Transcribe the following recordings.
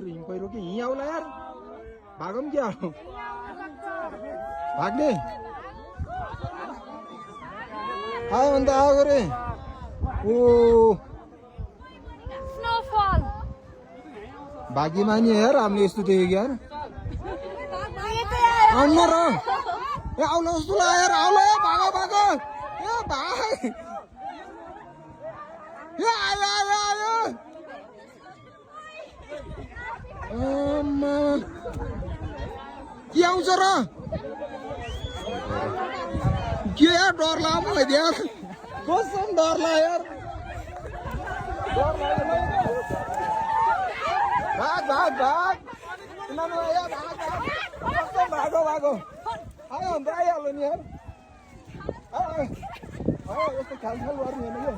हिम पहिरो कि यहीँ आउला यार भागौँ क्या भाग्ने आयो अन्त आएको रे ओ भाग्यमानी यार हामीले यस्तो देखेको यार आउनु र ए आउला जस्तो लाग्यो यार आउला भागो भागो ए भाग ए आयो आयो आयो के आउँछ र के यार डर लाग्यो मलाई यार कसम डर लाग्यो यार भाग भाग भाग भागो भागो आयो अन्त आइहाल्यो नि यार यस्तो खालखाल गर्ने होइन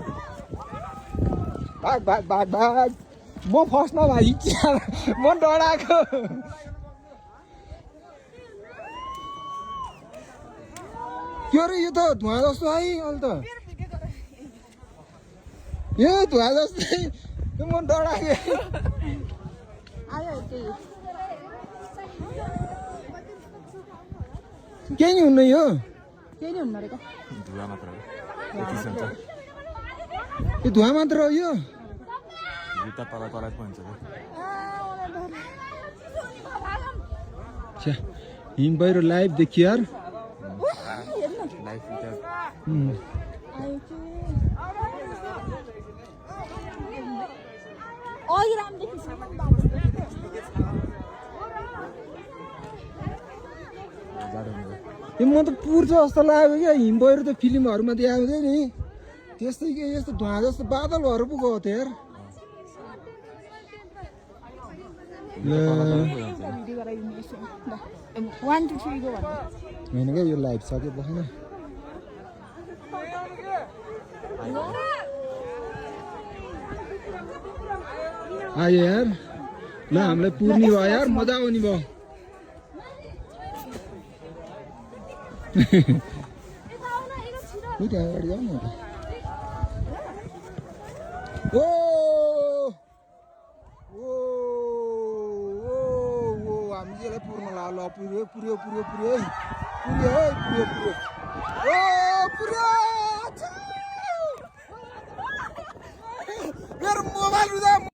भाग भाग भाग भाग म फर्स्टमा भाइ म डराएको के अरे यो त धुवा जस्तो है अहिले त यो धुवा जस्तै म डराएको केही नि हुन्न यो केही नि हुन्न रहेको धुवा मात्र हो यो धुवा मात्र हो यो जुत्ता तल तलाइ पनि हुन्छ हिम पहिरो लाइभ देखियो यार लाइफ यो म त पुर्छ जस्तो लाग्यो क्या हिम पहिरो त फिल्महरूमा देखाउँथ्यो नि त्यस्तै के यस्तो धुवा जस्तो बादलहरू पो गएको थियो यार होइन क्या यो लाइभ सक्यो बसेन आयो यार ल हामीलाई पुर्नी भयो यार मजा आउने भयो त्यहाँ अगाडि जाऊ न ओ हामी यसलाई पुर्न ल पुर्यो पुर्यो पुर्यो पुर्यो पुर्यो पुर्यो पुर्यो ओ पुर्यो मेरो मोबाइल